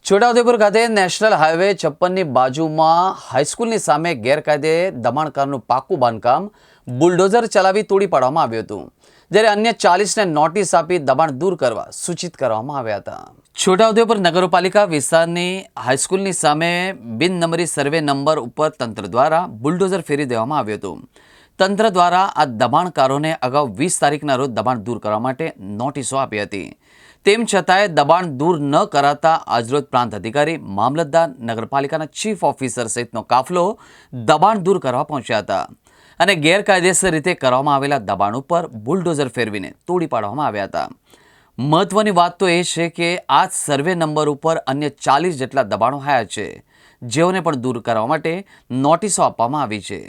છોટાઉદેપુર ખાતે national highway 56ની બાજુમાં હાઈસ્કૂલની સામે ગેરકાયદે દબાણકારનું પાકું બાંધકામ બુલડોઝર ચલાવી તોડી પાડવામાં આવ્યું હતું, જ્યારે અન્ય 40ને નોટિસ આપી દબાણ દૂર કરવા સૂચિત કરવામાં આવ્યા હતા। છોટાઉદેપુર નગરપાલિકા વિસ્તારની હાઈસ્કૂલની સામે બિનનંબરી સર્વે નંબર ઉપર તંત્ર દ્વારા બુલડોઝર ફેરવી દેવામાં આવ્યું હતું। તંત્ર દ્વારા આ દબાણકારોને અગાઉ 20 તારીખના રોજ દબાણ દૂર કરવા માટે નોટિસો આપી હતી। તેમ છતાંય દબાણ દૂર ન કરાતા આજરોજ પ્રાંત અધિકારી, મામલતદાર, નગરપાલિકાના ચીફ ઓફિસર સહિતનો કાફલો દબાણ દૂર કરવા પહોંચ્યા હતા અને ગેરકાયદેસર રીતે કરવામાં આવેલા દબાણ ઉપર બુલડોઝર ફેરવીને તોડી પાડવામાં આવ્યા હતા। મહત્વની વાત તો એ છે કે આ સર્વે નંબર ઉપર અન્ય 40 જેટલા દબાણો હયા છે, જેઓને પણ દૂર કરવા માટે નોટિસો આપવામાં આવી છે।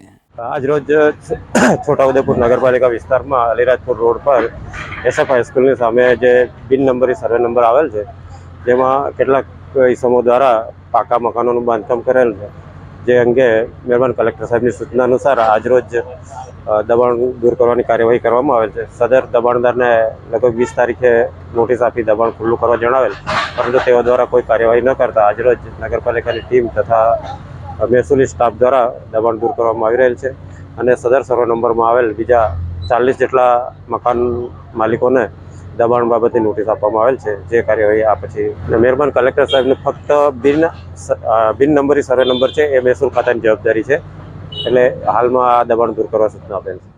આજરોજ છોટાઉદેપુર નગરપાલિકા વિસ્તારમાં અલીરાજપુર રોડ પર એસએફ હાઈસ્કૂલની સામે જે બિન નંબરી સર્વે નંબર આવેલ છે, જેમાં કેટલાક ઇસમો દ્વારા પાકા મકાનોનું બાંધકામ કરેલ છે, જે અંગે મહેરબાન કલેક્ટર સાહેબની સૂચના અનુસાર આજરોજ દબાણ દૂર કરવાની કાર્યવાહી કરવામાં આવેલ છે। સદર દબાણદારને લગભગ 20 તારીખે નોટિસ આપી દબાણ ખુલ્લું કરવા જણાવેલ, પરંતુ તેઓ દ્વારા કોઈ કાર્યવાહી ન કરતા આજરોજ નગરપાલિકાની ટીમ તથા મહેસૂલી સ્ટાફ દ્વારા દબાણ દૂર કરવામાં આવી રહેલ છે અને સદર સર્વે નંબરમાં આવેલ બીજા 40 જેટલા મકાન માલિકોને દબાણ બાબતે નોટિસ આપવામાં આવેલ છે, જે કાર્યવાહી આ પછી મહેરબાન કલેક્ટર સાહેબને ફક્ત બિન નંબરી સર્વે નંબર છે એ મહેસૂલ ખાતાની જવાબદારી છે, એટલે હાલમાં આ દબાણ દૂર કરવા સૂચના આપેલ છે।